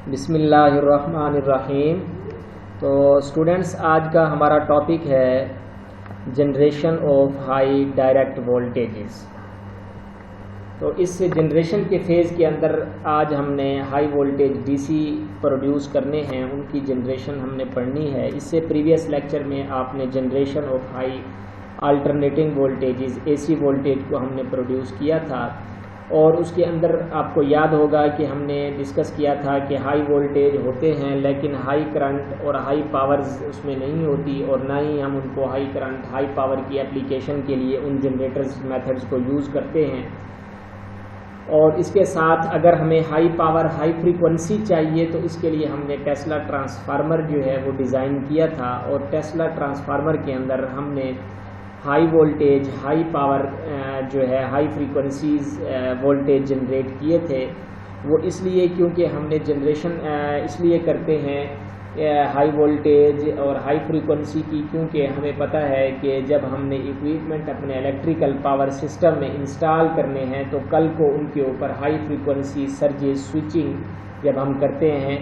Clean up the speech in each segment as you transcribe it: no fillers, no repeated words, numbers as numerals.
बिस्मिल्लाहिर्रहमानिर्रहीम। तो स्टूडेंट्स, आज का हमारा टॉपिक है generation of high direct voltages. तो इस जनरेशन के फेज़ के अंदर आज हमने हाई वोल्टेज डीसी प्रोड्यूस करने हैं, उनकी जनरेशन हमने पढ़नी है। इससे प्रीवियस लेक्चर में आपने generation of high alternating voltages AC voltage को हमने प्रोड्यूस किया था, और उसके अंदर आपको याद होगा कि हमने डिस्कस किया था कि हाई वोल्टेज होते हैं लेकिन हाई करंट और हाई पावर्स उसमें नहीं होती, और ना ही हम उनको हाई करंट हाई पावर की एप्लीकेशन के लिए उन जनरेटर्स मेथड्स को यूज़ करते हैं। और इसके साथ अगर हमें हाई पावर हाई फ्रीक्वेंसी चाहिए तो इसके लिए हमने टेस्ला ट्रांसफार्मर जो है वो डिज़ाइन किया था, और टेस्ला ट्रांसफार्मर के अंदर हमने हाई वोल्टेज हाई पावर जो है हाई फ्रीक्वेंसीज वोल्टेज जनरेट किए थे। वो इसलिए क्योंकि हमने जनरेशन इसलिए करते हैं हाई वोल्टेज और हाई फ्रीक्वेंसी की, क्योंकि हमें पता है कि जब हमने इक्विपमेंट अपने इलेक्ट्रिकल पावर सिस्टम में इंस्टॉल करने हैं तो कल को उनके ऊपर हाई फ्रीक्वेंसी सर्जेस स्विचिंग जब हम करते हैं,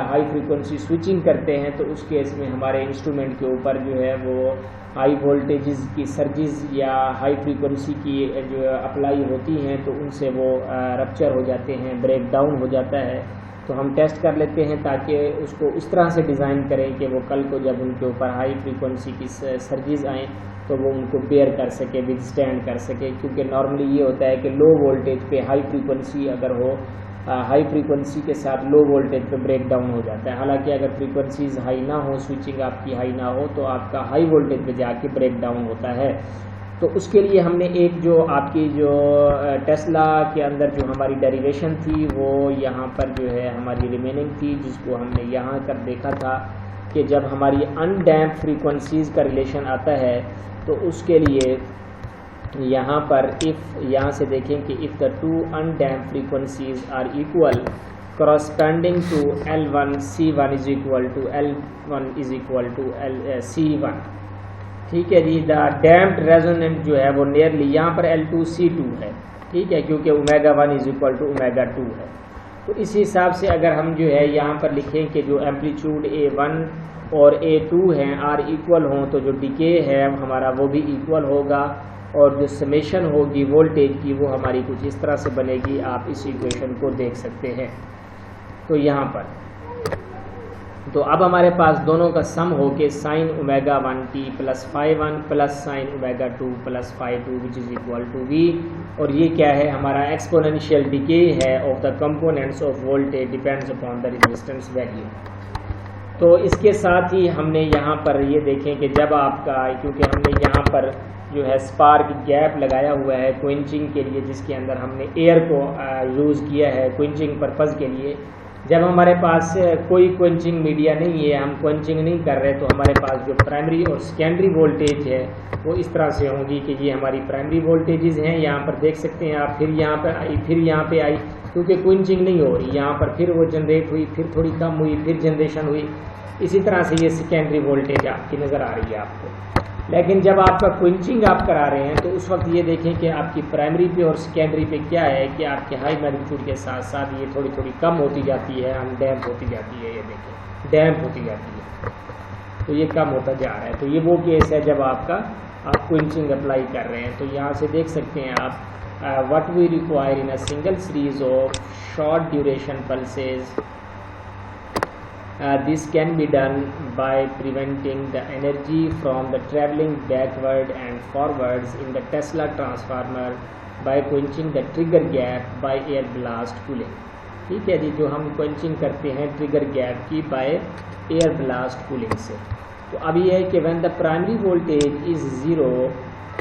हाई फ्रीक्वेंसी स्विचिंग करते हैं, तो उस केस में हमारे इंस्ट्रूमेंट के ऊपर जो है वो हाई वोल्टेजेस की सर्जिस या हाई फ्रीक्वेंसी की जो अप्लाई होती हैं तो उनसे वो रप्चर हो जाते हैं, ब्रेक डाउन हो जाता है। तो हम टेस्ट कर लेते हैं ताकि उसको इस तरह से डिज़ाइन करें कि वो कल को जब उनके ऊपर हाई फ्रीक्वेंसी की सर्जिस आएँ तो वो उनको बेयर कर सके, विथस्टैंड कर सके। क्योंकि नॉर्मली ये होता है कि लो वोल्टेज पे हाई फ्रीक्वेंसी अगर हो, हाई फ्रीक्वेंसी के साथ लो वोल्टेज पे ब्रेक डाउन हो जाता है। हालांकि अगर फ्रीक्वेंसीज हाई ना हो, स्विचिंग आपकी हाई ना हो, तो आपका हाई वोल्टेज पे जाके ब्रेक डाउन होता है। तो उसके लिए हमने एक जो आपकी जो टेस्ला के अंदर जो हमारी डेरिवेशन थी वो यहाँ पर जो है हमारी रिमेनिंग थी, जिसको हमने यहाँ कर देखा था कि जब हमारी अनडैम्प फ्रीक्वेंसीज का रिलेशन आता है तो उसके लिए यहाँ पर यहाँ से देखें कि if the two undamped frequencies are equal corresponding to L1 C1 is equal to L1 is equal to C1। ठीक है जी। द डैम्प्ड रेजोनेंट जो है वो नियरली यहाँ पर L2 C2 है, ठीक है, क्योंकि ω1 इज इक्वल टू ω2 है। तो इस हिसाब से अगर हम जो है यहाँ पर लिखें कि जो एम्पलीट्यूड A1 और A2 हैं आर इक्वल हों तो जो डिके है हमारा वो भी इक्वल होगा, और जो समेशन होगी वोल्टेज की वो हमारी कुछ इस तरह से बनेगी। आप इस इक्वेशन को देख सकते हैं। तो यहाँ पर तो अब हमारे पास दोनों का सम हो के sine ω1t plus φ1 plus sine ω2 plus φ2 which is equal to v। और ये क्या है, हमारा एक्सपोनेंशियल डिके है of the components of voltage depends upon the resistance value. तो इसके साथ ही हमने यहाँ पर ये देखें कि जब आपका, क्योंकि हमने यहाँ पर जो है स्पार्क गैप लगाया हुआ है क्विंचिंग के लिए, जिसके अंदर हमने एयर को यूज़ किया है क्विंचिंग पर्पज़ के लिए। जब हमारे पास कोई क्विंचिंग मीडिया नहीं है, हम क्विंचिंग नहीं कर रहे, तो हमारे पास जो प्राइमरी और सेकेंडरी वोल्टेज है वो इस तरह से होंगी कि ये हमारी प्राइमरी वोल्टेजेस हैं, यहाँ पर देख सकते हैं आप। फिर यहाँ पर आई, फिर यहाँ पे आई, क्योंकि क्विंचिंग नहीं हो रही। यहाँ पर फिर वो जनरेट हुई, फिर थोड़ी कम हुई, फिर जनरेशन हुई। इसी तरह से ये सेकेंडरी वोल्टेज आपकी नज़र आ रही है आपको। लेकिन जब आपका क्विंचिंग आप करा रहे हैं तो उस वक्त ये देखें कि आपकी प्राइमरी पे और सेकेंडरी पे क्या है कि आपके हाई मैग्नीट्यूड के साथ साथ ये थोड़ी थोड़ी कम होती जाती है, अनडैम्प होती जाती है। ये देखें डैम्प होती जाती है, तो ये कम होता जा रहा है। तो ये वो केस है जब आप क्विंचिंग अप्लाई कर रहे हैं। तो यहाँ से देख सकते हैं आप what we require in a single series of short duration pulses. This can be done by preventing the energy from the traveling backward and forwards in the Tesla transformer by quenching the trigger gap by air blast cooling। ठीक है जी, जो हम quenching करते हैं trigger gap की by air blast cooling से। तो अब ये है कि when the primary voltage is 0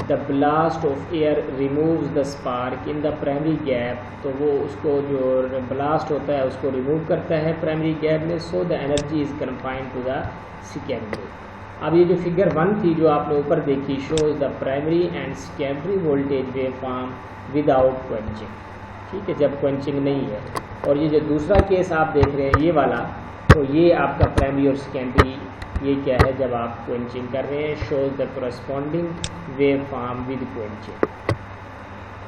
the blast of air removes the spark in the primary gap. तो वो उसको जो ब्लास्ट होता है उसको रिमूव करता है प्राइमरी गैप में, so the energy is confined to the secondary. अब ये जो फिगर 1 थी जो आपने ऊपर देखी, shows the primary and secondary voltage wave form without quenching. ठीक है, जब क्वेंचिंग नहीं है। और ये जो दूसरा केस आप देख रहे हैं ये वाला, तो ये आपका प्राइमरी और सेकेंडरी ये क्या है जब आप क्वेंचिंग कर रहे हैं, shows the corresponding wave form with quenching.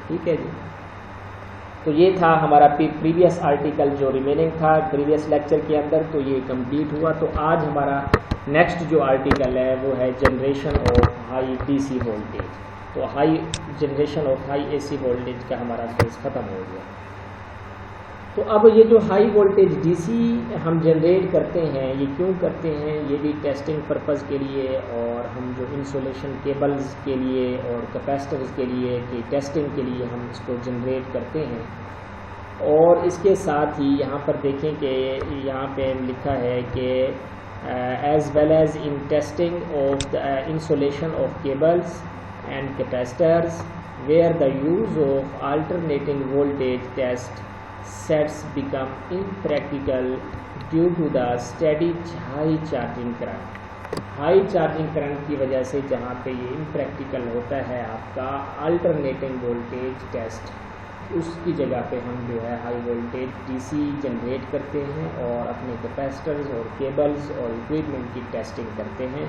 ठीक है जी। तो ये था हमारा प्रीवियस आर्टिकल जो रिमेनिंग था प्रीवियस लेक्चर के अंदर, तो ये कंप्लीट हुआ। तो आज हमारा नेक्स्ट जो आर्टिकल है वो है generation of high DC voltage. तो high generation of high AC voltage का हमारा फेज ख़त्म हो गया। तो अब ये जो हाई वोल्टेज डीसी हम जनरेट करते हैं, ये क्यों करते हैं? ये भी टेस्टिंग पर्पज़ के लिए, और हम जो इंसुलेशन केबल्स के लिए और कैपेसिटर्स के लिए की टेस्टिंग के लिए हम इसको जनरेट करते हैं। और इसके साथ ही यहाँ पर देखें कि यहाँ पे लिखा है कि as well as in testing of the insulation of cables and capacitors where the use of alternating voltage test sets become impractical due to the steady high charging current। High charging current की वजह से जहाँ पे ये impractical होता है आपका alternating voltage test, उसकी जगह पे हम जो है हाई वोल्टेज डीसी जनरेट करते हैं और अपने कैपेसिटर्स और केबल्स और इक्विपमेंट की टेस्टिंग करते हैं।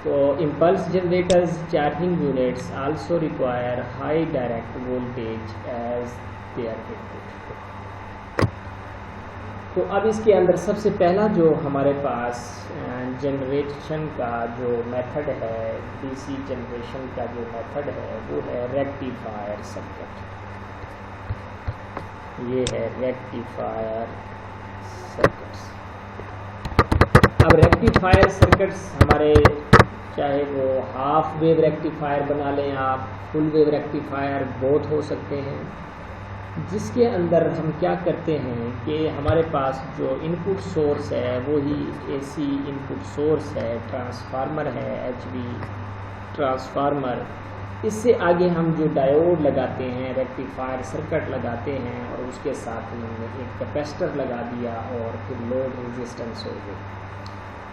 तो impulse generators charging units also require high direct voltage as their input. तो अब इसके अंदर सबसे पहला जो हमारे पास जनरेशन का जो मेथड है, डीसी जनरेशन का जो मेथड है वो है रेक्टिफायर सर्किट। ये है रेक्टिफायर सर्किट्स। अब रेक्टिफायर सर्किट्स हमारे चाहे वो हाफ वेव रेक्टिफायर बना लें आप, फुल वेव रेक्टिफायर बोथ हो सकते हैं, जिसके अंदर हम क्या करते हैं कि हमारे पास जो इनपुट सोर्स है वो ही एसी इनपुट सोर्स है, ट्रांसफार्मर है, एचवी ट्रांसफार्मर। इससे आगे हम जो डायोड लगाते हैं, रेक्टिफायर सर्किट लगाते हैं, और उसके साथ ही हमने एक कैपेसिटर लगा दिया और फिर लोड रेजिस्टेंस हो गई।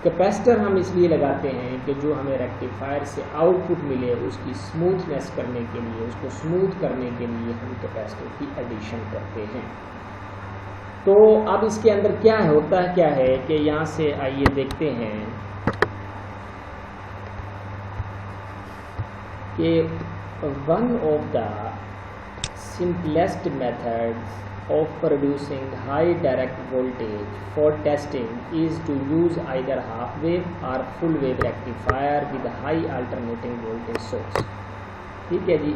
कैपेसिटर हम इसलिए लगाते हैं कि जो हमें रेक्टिफायर से आउटपुट मिले उसकी स्मूथनेस करने के लिए, उसको स्मूथ करने के लिए हम कैपेसिटर की एडिशन करते हैं। तो अब इसके अंदर क्या होता है, क्या है कि यहाँ से आइए देखते हैं कि one of the simplest methods of producing high direct voltage for testing is to use either half wave or full wave rectifier with a high alternating voltage source। ठीक है जी।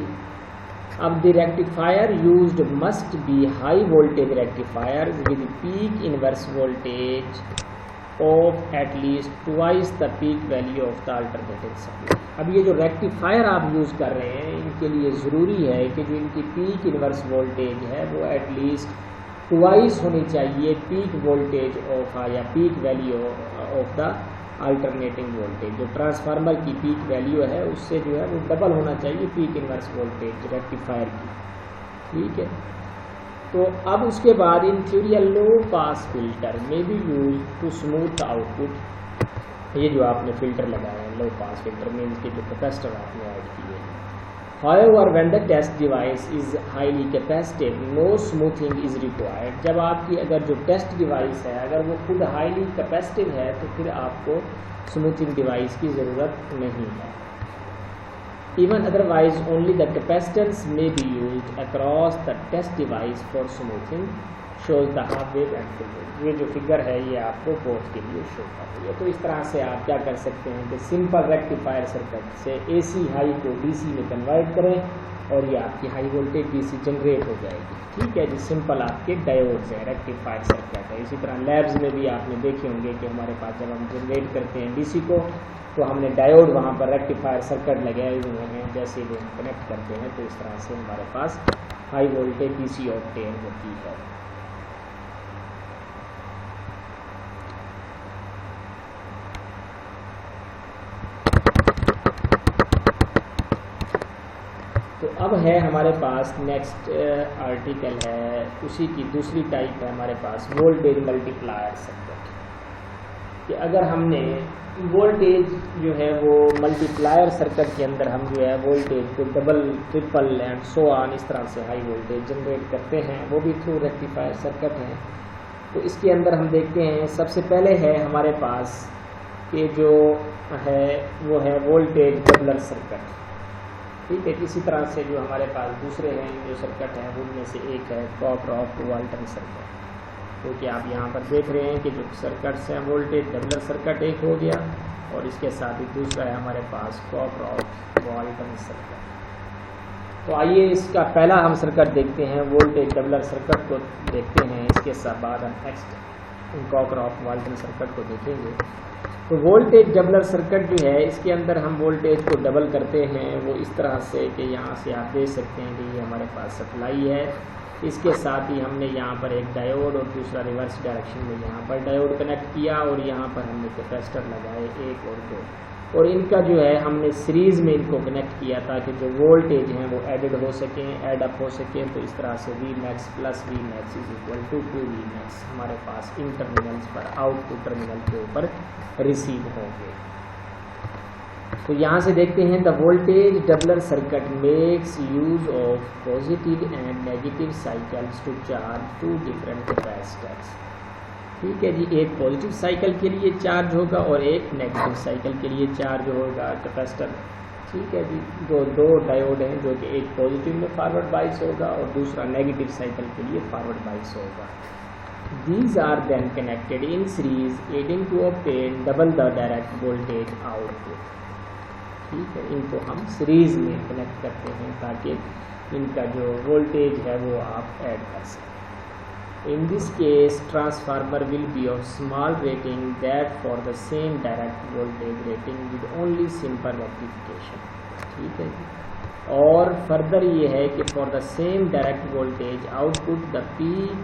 अब the rectifier used must be high voltage rectifiers with peak inverse voltage of at least twice the peak value of the alternating supply। अब ये जो rectifier आप use कर रहे हैं इनके लिए ज़रूरी है कि जो इनकी पीक इनवर्स वोल्टेज है वो एटलीस्ट ट्वाइस होनी चाहिए पीक वोल्टेज ऑफ या peak value of the alternating voltage. जो ट्रांसफार्मर की पीक वैल्यू है उससे जो है वो डबल होना चाहिए पीक इनवर्स वोल्टेज रेक्टिफायर की। ठीक है। तो अब उसके बाद in theory low pass filter में भी यूज टू स्मूथ आउटपुट। ये जो आपने फिल्टर लगाए हैं लो पास फिल्टर में, इनके जो कैपेसिटर आपने ऐड किए हैं। However, when the test device is highly capacitive, no smoothing is required। जब आपकी अगर जो टेस्ट डिवाइस है अगर वो खुद हाईली कैपेसिटिव है तो फिर आपको स्मूथिंग डिवाइस की ज़रूरत नहीं है। Even otherwise, only the capacitance may be used across the test device for smoothing, shows the half wave and full wave। ये जो फिगर है ये आपको बोथ के लिए शो कर रही है। तो इस तरह से आप क्या कर सकते हैं कि सिंपल रेक्टिफायर सर्किट से एसी हाई को डीसी में कन्वर्ट करें और ये आपकी हाई वोल्टेज डीसी जनरेट हो जाएगी। ठीक है जी। सिंपल आपके डायोड्स हैं, रेक्टिफायर सर्किट है। इसी तरह लैब्स में भी आपने देखे होंगे कि हमारे पास जब हम जनरेट करते हैं डीसी को तो हमने डायोड वहाँ पर रेक्टिफायर सर्किट लगाए हुए हैं। जैसे ही हम कनेक्ट करते हैं तो इस तरह से हमारे पास हाई वोल्टेज डीसी ऑब्टेन होती है। तो अब है हमारे पास नेक्स्ट आर्टिकल है, उसी की दूसरी टाइप है हमारे पास वोल्टेज मल्टीप्लायर सर्किट। कि अगर हमने वोल्टेज जो है वो मल्टीप्लायर सर्किट के अंदर हम जो है वोल्टेज को double triple and so on इस तरह से हाई वोल्टेज जनरेट करते हैं, वो भी थ्रू रेक्टिफायर सर्किट है। तो इसके अंदर हम देखते हैं सबसे पहले है हमारे पास कि जो है वो है वोल्टेज डबलर सर्किट। ठीक है। इसी तरह से जो हमारे पास दूसरे हैं जो सर्किट हैं उनमें से एक है कॉकरॉफ्ट-वाल्टन सर्किट, क्योंकि आप यहाँ पर देख रहे हैं कि जो सर्किट्स हैं वोल्टेज डबलर सर्किट एक हो गया और इसके साथ ही दूसरा है हमारे पास कॉकरॉफ्ट-वाल्टन सर्किट। तो आइए इसका पहला हम सर्किट देखते हैं, वोल्टेज डबलर सर्किट को देखते हैं, इसके साथ बाद हम नेक्स्ट कॉकरॉफ्ट-वाल्टन सर्किट को देखेंगे। तो वोल्टेज डबलर सर्किट जो है इसके अंदर हम वोल्टेज को डबल करते हैं वो इस तरह से कि यहाँ से आप देख सकते हैं कि ये हमारे पास सप्लाई है, इसके साथ ही हमने यहाँ पर एक डायोड और दूसरा रिवर्स डायरेक्शन में यहाँ पर डायोड कनेक्ट किया और यहाँ पर हमने कैपेसिटर लगाए 1 और 2 और इनका जो है हमने सीरीज़ में इनको कनेक्ट किया ताकि जो वोल्टेज हैं वो एडेड हो सकें, ऐड अप हो सकें। तो इस तरह से Vmax plus Vmax is equal to 2Vmax हमारे पास इन टर्मिनल्स पर आउटपुट टर्मिनल के ऊपर रिसीव होंगे। तो यहाँ से देखते हैं the voltage doubler circuit makes use of positive and negative cycles to charge 2 different capacitors. ठीक है जी, एक पॉजिटिव साइकिल के लिए चार्ज होगा और एक नेगेटिव साइकिल के लिए चार्ज होगा कैपेसिटर। ठीक है जी, दो डायोड हैं जो कि एक पॉजिटिव में फॉरवर्ड बाइस होगा और दूसरा नेगेटिव साइकिल के लिए फॉरवर्ड बाइस होगा। These are then connected in series aiding to obtain double the direct voltage output। ठीक है, इनको हम सीरीज में कनेक्ट करते हैं ताकि इनका जो वोल्टेज है वो आप ऐड कर सकें। In this case, transformer will be of small rating that for the same direct voltage rating with only simple rectification। ठीक है जी, और फर्दर ये है कि for the same direct voltage output the peak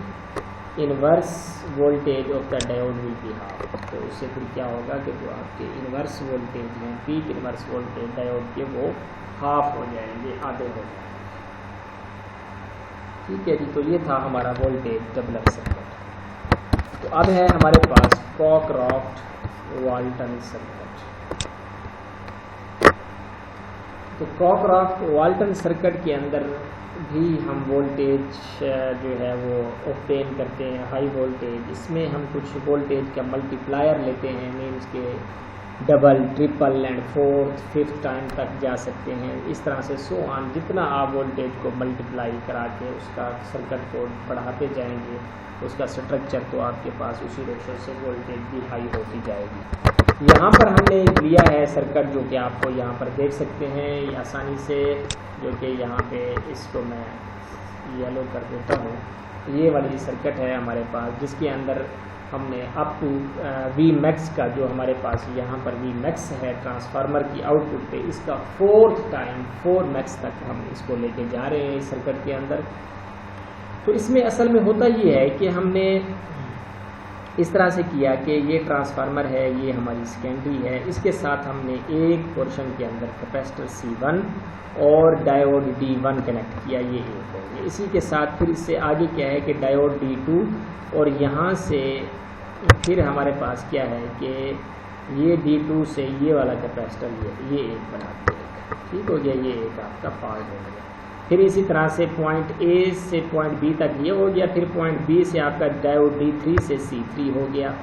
inverse voltage of the diode will be half. तो उससे फिर क्या होगा कि जो आपके इनवर्स वोल्टेज हैं, पीक इनवर्स वोल्टेज डायोड के वो हाफ हो जाएंगे, आधे हो जाएंगे। ठीक है जी, तो ये था हमारा वोल्टेज डबलर सर्किट। तो अब है हमारे पास कॉकरॉफ्ट-वाल्टन सर्किट। तो कॉकरॉफ्ट-वाल्टन सर्किट के अंदर भी हम वोल्टेज जो है वो ऑब्टेन करते हैं, हाई वोल्टेज। इसमें हम कुछ वोल्टेज का मल्टीप्लायर लेते हैं, मीन्स के double, triple and fourth, fifth time तक जा सकते हैं। इस तरह से सो ऑन, जितना आप वोल्टेज को मल्टीप्लाई करा के उसका सर्किट को बढ़ाते जाएंगे उसका स्ट्रक्चर तो आपके पास उसी रेशो से वोल्टेज भी हाई होती जाएगी। यहाँ पर हमने लिया है सर्किट जो कि आपको यहाँ पर देख सकते हैं आसानी से, जो कि यहाँ पे इसको मैं येलो कर देता हूँ। ये वाली सर्किट है हमारे पास जिसके अंदर हमने अप टू Vmax का जो हमारे पास यहाँ पर Vmax है ट्रांसफार्मर की आउटपुट पे, इसका 4th टाइम 4max तक हम इसको लेके जा रहे हैं इस सर्किट के अंदर। तो इसमें असल में होता ये है कि हमने इस तरह से किया कि ये ट्रांसफार्मर है, ये हमारी सेकेंडरी है, इसके साथ हमने एक पोर्शन के अंदर कैपेसिटर C1 और डायोड D1 कनेक्ट किया, ये एक हो गया। इसी के साथ फिर इससे आगे क्या है कि डायोड D2 और यहाँ से फिर हमारे पास क्या है कि ये D2 से ये वाला कैपेसिटर ये एक बनाते हैं। ठीक हो गया, ये एक आपका पार्ट हो गया। फिर इसी तरह से पॉइंट A से पॉइंट B तक ये हो गया, फिर पॉइंट B से आपका डायोड D3 से C3 हो गया,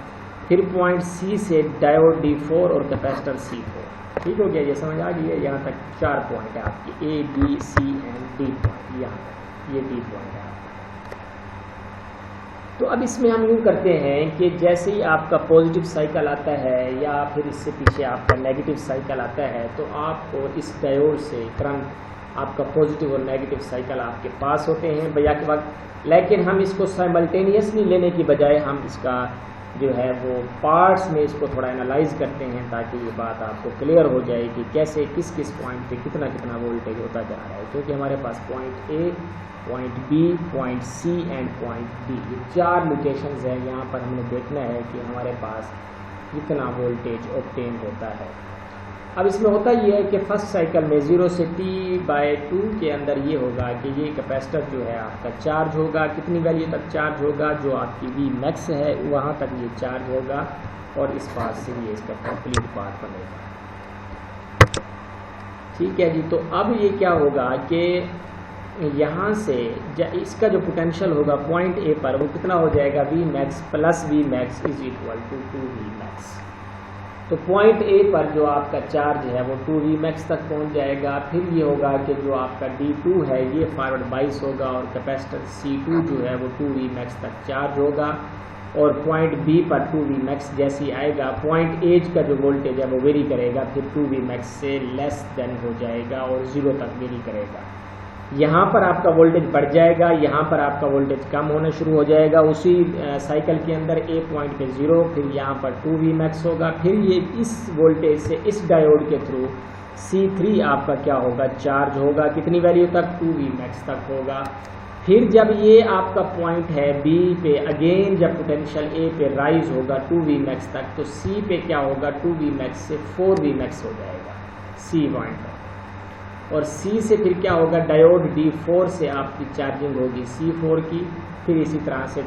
फिर पॉइंट C से डायोड D4 और कैपेसिटर C4। ठीक हो गया, ये समझ आ गई है। यहाँ तक 4 पॉइंट है आपकी A, B, C and D point, यहाँ तक ये D पॉइंट है। तो अब इसमें हम यूँ करते हैं कि जैसे ही आपका पॉजिटिव साइकिल आता है या फिर इससे पीछे आपका नेगेटिव साइकिल आता है तो आपको इस डायोड से करंट आपका पॉजिटिव और नेगेटिव साइकिल आपके पास होते हैं भैया के वक्त। लेकिन हम इसको साइमल्टेनियसली लेने की बजाय हम इसका जो है वो पार्ट्स में इसको थोड़ा एनालाइज करते हैं ताकि ये बात आपको क्लियर हो जाए कि कैसे किस किस पॉइंट पे कितना कितना वोल्टेज होता जा रहा है। क्योंकि हमारे पास point A, point B, point C and point D, ये 4 लोकेशंस हैं। यहाँ पर हमने देखना है कि हमारे पास कितना वोल्टेज ऑब्टेन होता है। अब इसमें होता ये है कि फर्स्ट साइकिल में 0 से T/2 के अंदर ये होगा कि ये कैपेसिटर जो है आपका चार्ज होगा, कितनी वैल्यू तक चार्ज होगा, जो आपकी Vmax है वहाँ तक ये चार्ज होगा और इस पास से ये इसका कंप्लीट पार्ट बनेगा। ठीक है जी, तो अब ये क्या होगा कि यहाँ से इसका जो पोटेंशियल होगा पॉइंट A पर वो कितना हो जाएगा, Vmax plus Vmax is equal to 2Vmax। तो पॉइंट ए पर जो आपका चार्ज है वो 2V मैक्स तक पहुंच जाएगा। फिर ये होगा कि जो आपका D2 है ये फॉरवर्ड बाइस होगा और कैपेसिटर C2 जो है वो 2V मैक्स तक चार्ज होगा और पॉइंट बी पर 2V मैक्स जैसे ही आएगा पॉइंट ए का जो वोल्टेज है वो वेरी करेगा, फिर 2V मैक्स से लेस देन हो जाएगा और 0 तक वेरी करेगा। यहाँ पर आपका वोल्टेज बढ़ जाएगा, यहाँ पर आपका वोल्टेज कम होना शुरू हो जाएगा उसी साइकिल के अंदर। ए पॉइंट पे 0, फिर यहाँ पर 2V मैक्स होगा, फिर ये इस वोल्टेज से इस डायोड के थ्रू C3 आपका क्या होगा, चार्ज होगा। कितनी वैल्यू तक, 2V मैक्स तक होगा। फिर जब ये आपका पॉइंट है बी पे, अगेन जब पोटेंशियल ए पे राइज होगा 2V मैक्स तक, तो सी पे क्या होगा, 2V मैक्स से 4V मैक्स हो जाएगा सी पॉइंट पर। और C से फिर क्या होगा, डायोड D4 से आपकी चार्जिंग होगी C4 की। फिर इसी तरह से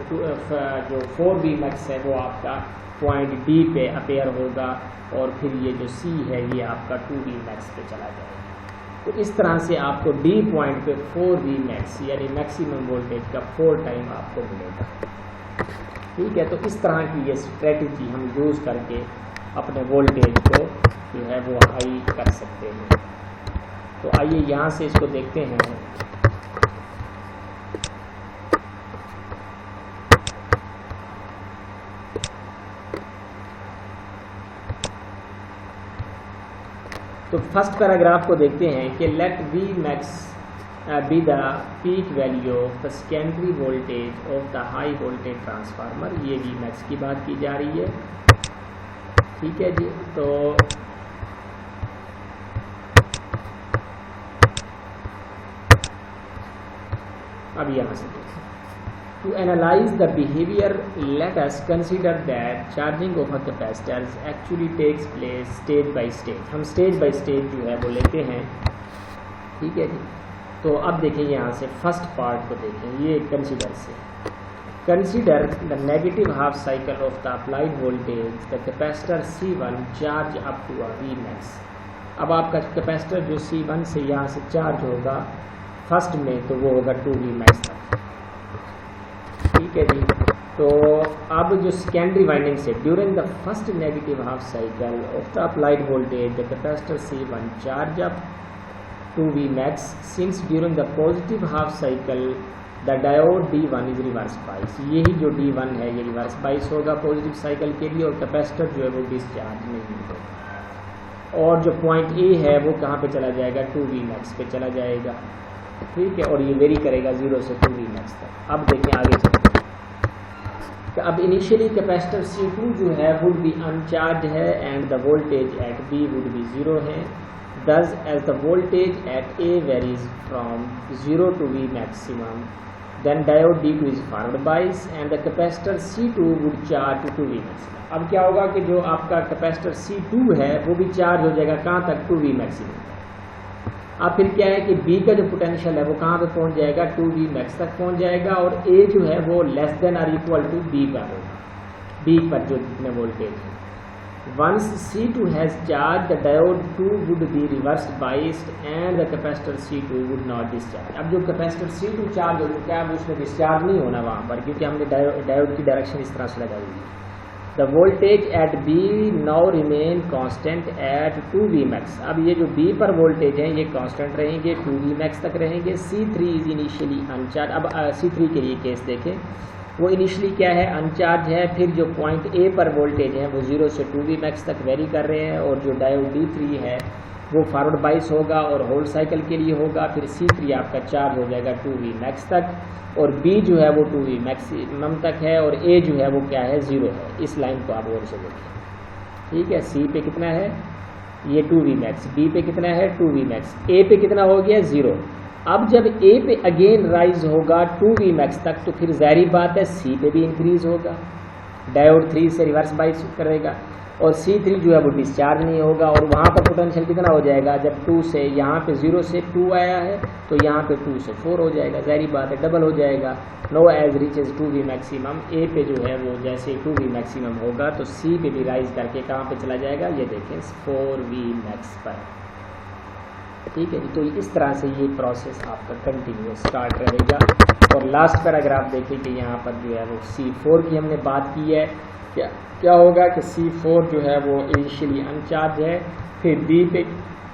जो 4V मैक्स है वो आपका पॉइंट D पे अपेयर होगा और फिर ये जो C है ये आपका 2V मैक्स पे चला जाएगा। तो इस तरह से आपको D पॉइंट पे 4V मैक्स यानी मैक्सिमम वोल्टेज का 4 टाइम आपको मिलेगा। ठीक है, तो इस तरह की ये स्ट्रेटजी हम यूज़ करके अपने वोल्टेज को जो है वो हाई कर सकते हैं। तो आइए यहाँ से इसको देखते हैं। तो फर्स्ट पैराग्राफ को देखते हैं कि let V max be the peak value of the secondary voltage of the high voltage transformer. ये V मैक्स की बात की जा रही है। ठीक है जी, तो अब यहाँ से देखें, to analyse the behaviour let us consider that charging of a capacitor actually takes place stage by stage. हम स्टेज बाय स्टेज जो है वो लेते हैं। ठीक है जी, तो अब देखें यहाँ से फर्स्ट पार्ट को देखें, ये कंसीडर से consider the negative half cycle of the applied voltage the capacitor C1 charge up to a V max. अब आपका कैपेसिटर जो C1 से यहाँ से चार्ज होगा फर्स्ट में, तो वो होगा 2V मैक्स तक। ठीक है जी, तो अब जो सेकेंडरी वाइंडिंग से during the first negative half cycle of the applied voltage the capacitor C1 charge up 2V max since during the positive half cycle the diode D1 is reverse bias. यही जो D1 है ये reverse bias होगा positive cycle के लिए और capacitor जो है वो डिस्चार्ज नहीं होगा। और जो पॉइंट ए है वो कहाँ पे चला जाएगा, 2V मैक्स पे चला जाएगा। ठीक है, और ये वेरी करेगा 0 से 2V मैक्स तक। अब देखें आगे चलते हैं। तो अब इनिशियली कैपेसिटर C2 जो है वुड बी अनचार्ज है and the voltage eight B would be 0 है। Thus as the voltage at A varies from 0 to V maximum, then diode D2 is forward bias and the capacitor C2 would charge to 2V maximum। अब क्या होगा कि जो आपका capacitor C2 है वो भी चार्ज हो जाएगा कहाँ तक, 2V maximum। अब फिर क्या है कि B का जो पोटेंशियल है वो कहाँ पे पहुँच जाएगा, 2V मैक्स तक पहुँच जाएगा और A जो है वो लेस देन और इक्वल टू B पर होगा। B पर जो जितने वोल्टेज है, once C2 has charged the diode 2 would be reversed biased and the capacitor C2 would not discharge। अब जो कैपेसिटर C2 चार्ज हो चुका है उसमें डिस्चार्ज नहीं होना वहाँ पर, क्योंकि हमने डायोड की डायरेक्शन इस तरह से लगाई हुई है। The voltage at B now remain constant at 2V max। अब ये जो B पर वोल्टेज है ये कांस्टेंट रहेंगे, 2V max तक रहेंगे। C3 is initially uncharged। अब C3 के लिए केस देखें, वो इनिशियली क्या है, अनचार्ज है। फिर जो पॉइंट ए पर वोल्टेज है वो 0 से 2V मैक्स तक वेरी कर रहे हैं और जो डायोड D3 है वो फॉरवर्ड बाइस होगा और होल साइकिल के लिए होगा। फिर C3 आपका चार्ज हो जाएगा 2V मैक्स तक और B जो है वो 2V मैक्सिमम तक है और A जो है वो क्या है, 0 है। इस लाइन को आप और से देखें। ठीक है, C पे कितना है, ये 2V मैक्स, B पे कितना है 2V मैक्स, A पे कितना हो गया 0। अब जब A पे अगेन राइज होगा 2V मैक्स तक तो फिर जाहिर बात है C पे भी इंक्रीज होगा, डायोड 3 से रिवर्स बाइस करेगा और C3 जो है वो डिस्चार्ज नहीं होगा और वहाँ पर पोटेंशियल कितना हो जाएगा, जब 2 से यहाँ पे 0 से 2 आया है तो यहाँ पे 2 से 4 हो जाएगा, जाहिर बात है डबल हो जाएगा। No as reaches 2V maximum, A पे जो है वो जैसे 2V मैक्सिमम होगा तो C पे भी राइज करके कहाँ पे चला जाएगा, ये देखें 4V मैक्स पर। ठीक है जी, तो इस तरह से ये प्रोसेस आपका कंटिन्यूस स्टार्ट रहेगा। और लास्ट पैराग्राफ देखिए कि यहाँ पर जो है वो C4 की हमने बात की है क्या होगा कि C4 जो है वो इनिशियली अनचार्ज है, फिर B पे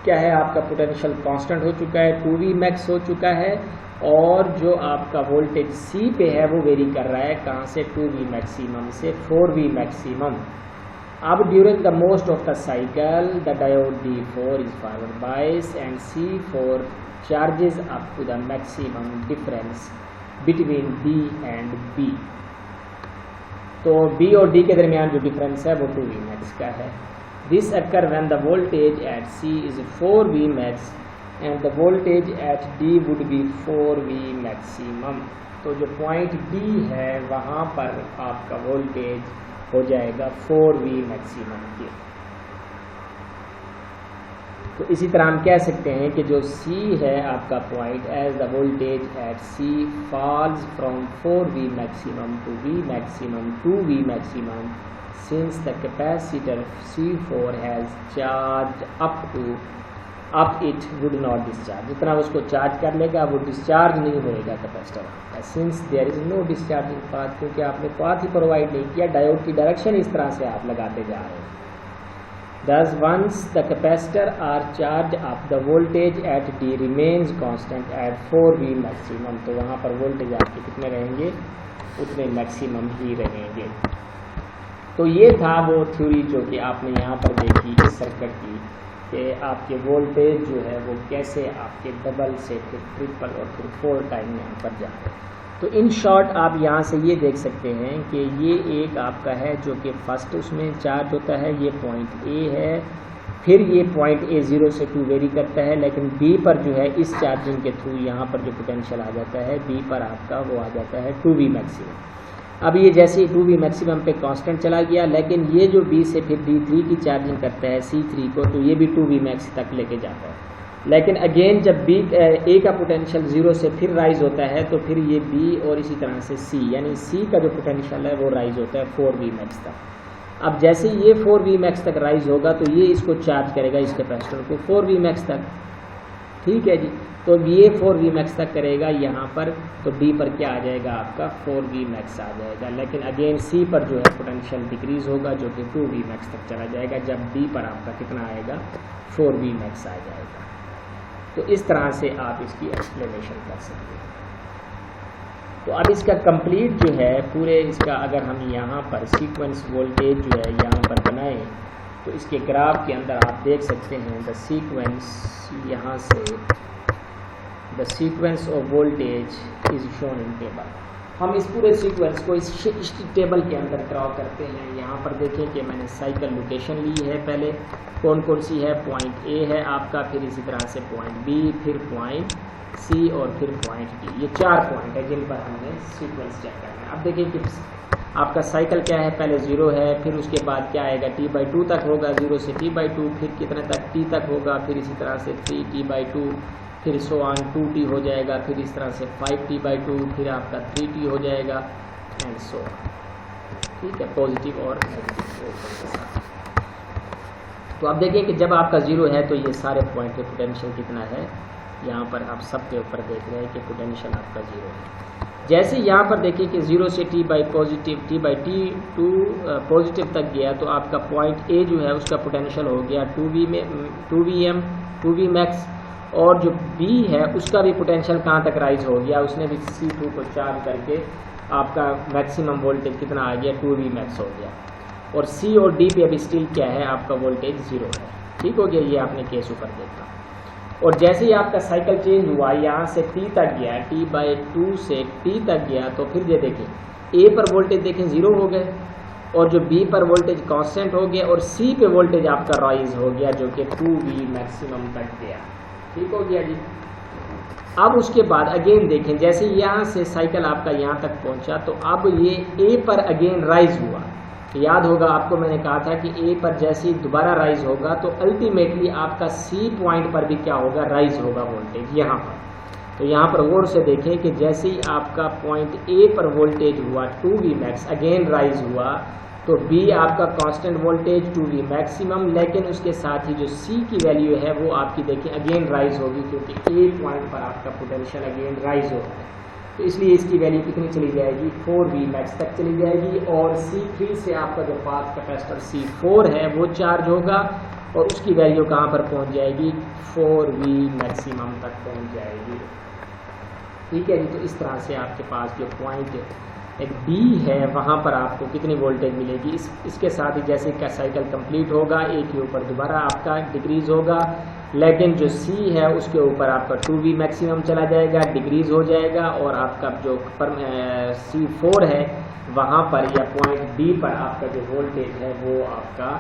क्या है आपका पोटेंशियल कांस्टेंट हो चुका है, 2V मैक्स हो चुका है, और जो आपका वोल्टेज C पे है वो वेरी कर रहा है कहाँ से, 2V मैक्सिमम से 4V मैक्सिमम। अब during the most of the cycle the diode D4 is forward bias and C4 charges up to the maximum difference between D and B। तो B और D के दरमियान जो डिफरेंस है वो 2V max का है। This occur when the voltage at C is 4V max and the voltage eight D would be 4V maximum. तो जो पॉइंट D है वहाँ पर आपका वोल्टेज हो जाएगा 4V मैक्सिमम के। तो इसी तरह हम कह सकते हैं कि जो C है आपका point, as the voltage at C falls from 4V maximum to V maximum to V maximum since the capacitor C4 has charge up it would not discharge. जितना उसको चार्ज कर लेगा वो डिस्चार्ज नहीं होएगा capacitor, since there is no discharging path, क्योंकि आपने path ही provide नहीं किया, डायोड की डायरेक्शन इस तरह से आप लगाते जा रहे हैं। Thus once the capacitor are charged up, the voltage at D remains constant at 4V maximum। तो वहाँ पर वोल्टेज आपके कितने रहेंगे, उतने मैक्सिमम ही रहेंगे। तो ये था वो थ्योरी जो कि आपने यहाँ पर देखी इस सर्किट की, कि आपके वोल्टेज जो है वो कैसे आपके डबल से फिर ट्रिपल और फिर 4 टाइम यहाँ पर जा रहे हैं। तो इन शॉर्ट आप यहाँ से ये देख सकते हैं कि ये एक आपका है जो कि फर्स्ट उसमें चार्ज होता है, ये पॉइंट A है, फिर ये पॉइंट A 0 से 2 वेरी करता है, लेकिन B पर जो है इस चार्जिंग के थ्रू यहाँ पर जो पोटेंशियल आ जाता है B पर आपका वो आ जाता है 2V मैक्सिमम। अब ये जैसे ही 2V मैक्सिमम पे कांस्टेंट चला गया, लेकिन ये जो B से फिर D3 की चार्जिंग करता है C3 को, तो ये भी 2V मैक्स तक लेके जाता है। लेकिन अगेन जब A का पोटेंशियल 0 से फिर राइज होता है तो फिर ये B और इसी तरह से C, यानी C का जो पोटेंशियल है वो राइज होता है 4V मैक्स तक। अब जैसे ये 4V मैक्स तक राइज होगा तो ये इसको चार्ज करेगा इस कैपेसिटर को 4V मैक्स तक, ठीक है जी। तो ये 4V मैक्स तक करेगा यहाँ पर, तो B पर क्या आ जाएगा आपका 4V मैक्स आ जाएगा, लेकिन अगेन C पर जो है पोटेंशियल डिक्रीज होगा जो कि 2V मैक्स तक चला जाएगा, जब B पर आपका कितना आएगा 4V मैक्स आ जाएगा। तो इस तरह से आप इसकी एक्सप्लेनेशन कर सकते हैं। तो अब इसका कंप्लीट जो है पूरे इसका अगर हम यहाँ पर सीक्वेंस वोल्टेज जो है यहाँ पर बनाएं तो इसके ग्राफ के अंदर आप देख सकते हैं द सीक्वेंस, यहाँ से the sequence of voltage is shown in table. हम इस पूरे सीक्वेंस को इस टेबल के अंदर ड्रॉ करते हैं। यहाँ पर देखें कि मैंने साइकिल लोकेशन ली है, पहले कौन कौन सी है, पॉइंट A है आपका, फिर इसी तरह से पॉइंट B, फिर पॉइंट C और फिर पॉइंट D। ये 4 पॉइंट है जिन पर हमने सीक्वेंस चेक करना है। अब देखिए कि आपका साइकिल क्या है, पहले 0 है, फिर उसके बाद क्या आएगा T/2 तक होगा, 0 से T/2, फिर कितने तक T तक होगा, फिर इसी तरह से 3T/2, फिर सो ऑन 2T हो जाएगा, फिर इस तरह से 5T/2, फिर आपका 3T हो जाएगा एंड सो ऑन, ठीक है, पॉजिटिव और नेगेटिव के साथ। तो आप देखिए कि जब आपका 0 है तो ये सारे पॉइंट पे पोटेंशियल कितना है, यहाँ पर आप सब के ऊपर देख रहे हैं कि पोटेंशियल आपका 0 है। जैसे यहाँ पर देखिए कि 0 से T/T2 पॉजिटिव तक गया तो आपका पॉइंट A जो है उसका पोटेंशियल हो गया 2V मैक्स, और जो B है उसका भी पोटेंशियल कहाँ तक राइज हो गया, उसने भी C2 को चार्ज करके आपका मैक्सिमम वोल्टेज कितना आ गया 2V मैक्स हो गया, और C और D पे अभी स्टिल क्या है आपका वोल्टेज 0 है, ठीक हो गया। ये आपने केस ऊपर देखा। और जैसे ही आपका साइकिल चेंज हुआ, यहाँ से T तक गया, T/2 से T तक गया, तो फिर ये देखें A पर वोल्टेज देखें 0 हो गए, और जो B पर वोल्टेज कांस्टेंट हो गया, और C पे वोल्टेज आपका राइज हो गया जो कि 2V मैक्सिमम तक गया, ठीक हो गया जी। अब उसके बाद अगेन देखें जैसे यहाँ से साइकिल आपका यहाँ तक पहुँचा तो अब ये A पर अगेन राइज हुआ। याद होगा आपको मैंने कहा था कि A पर जैसे ही दोबारा राइज होगा तो अल्टीमेटली आपका C पॉइंट पर भी क्या होगा, राइज होगा वोल्टेज यहाँ पर। तो यहाँ पर गौर से देखें कि जैसे ही आपका पॉइंट A पर वोल्टेज हुआ 2V मैक्स अगेन राइज हुआ, तो B आपका कांस्टेंट वोल्टेज 2V मैक्सिमम, लेकिन उसके साथ ही जो C की वैल्यू है वो आपकी देखें अगेन राइज होगी, क्योंकि A पॉइंट पर आपका पोटेंशियल अगेन राइज हो रहा है। तो इसलिए इसकी वैल्यू कितनी चली जाएगी, 4V मैक्स तक चली जाएगी। और C3 से आपका जो पाथ कैपेसिटर C4 है वो चार्ज होगा और उसकी वैल्यू कहाँ पर पहुँच जाएगी, 4V मैक्सिमम तक पहुँच जाएगी। ठीक है जी। तो इस तरह से आपके पास जो पॉइंट एक B है वहाँ पर आपको कितनी वोल्टेज मिलेगी। इसके साथ ही जैसे का साइकिल कंप्लीट होगा A के ऊपर दोबारा आपका डिक्रीज होगा, लेकिन जो C है उसके ऊपर आपका 2V मैक्सिमम चला जाएगा, डिक्रीज हो जाएगा, और आपका जो C4 है वहाँ पर या पॉइंट B पर आपका जो वोल्टेज है वो आपका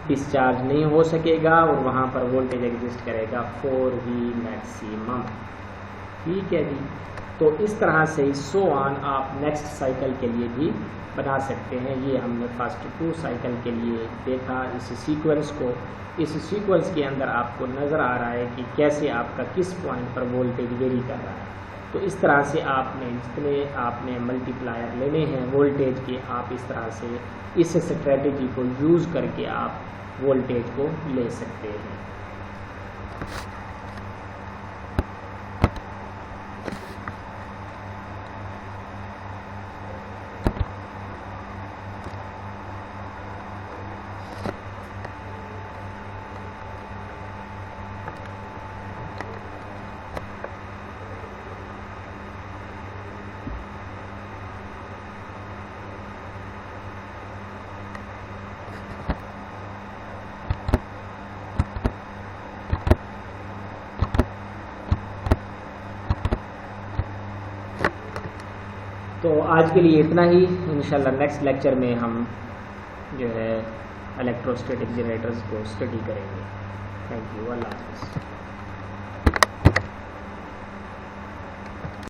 डिस्चार्ज नहीं हो सकेगा और वहाँ पर वोल्टेज एग्जिस्ट करेगा 4V मैक्सिमम। ठीक है जी। तो इस तरह से सो ऑन आप नेक्स्ट साइकिल के लिए भी बना सकते हैं। ये हमने फर्स्ट 2 साइकिल के लिए देखा इस सीक्वेंस को। इस सीक्वेंस के अंदर आपको नज़र आ रहा है कि कैसे आपका किस पॉइंट पर वोल्टेज वेरी कर रहा है। तो इस तरह से आपने जितने आपने मल्टीप्लायर लेने हैं वोल्टेज के, आप इस तरह से इस स्ट्रेटेजी को यूज़ करके आप वोल्टेज को ले सकते हैं। तो आज के लिए इतना ही। इंशाल्लाह नेक्स्ट लेक्चर में हम जो है इलेक्ट्रोस्टैटिक जनरेटर्स को स्टडी करेंगे। Thank you. अल्लाह हाफ़िज़।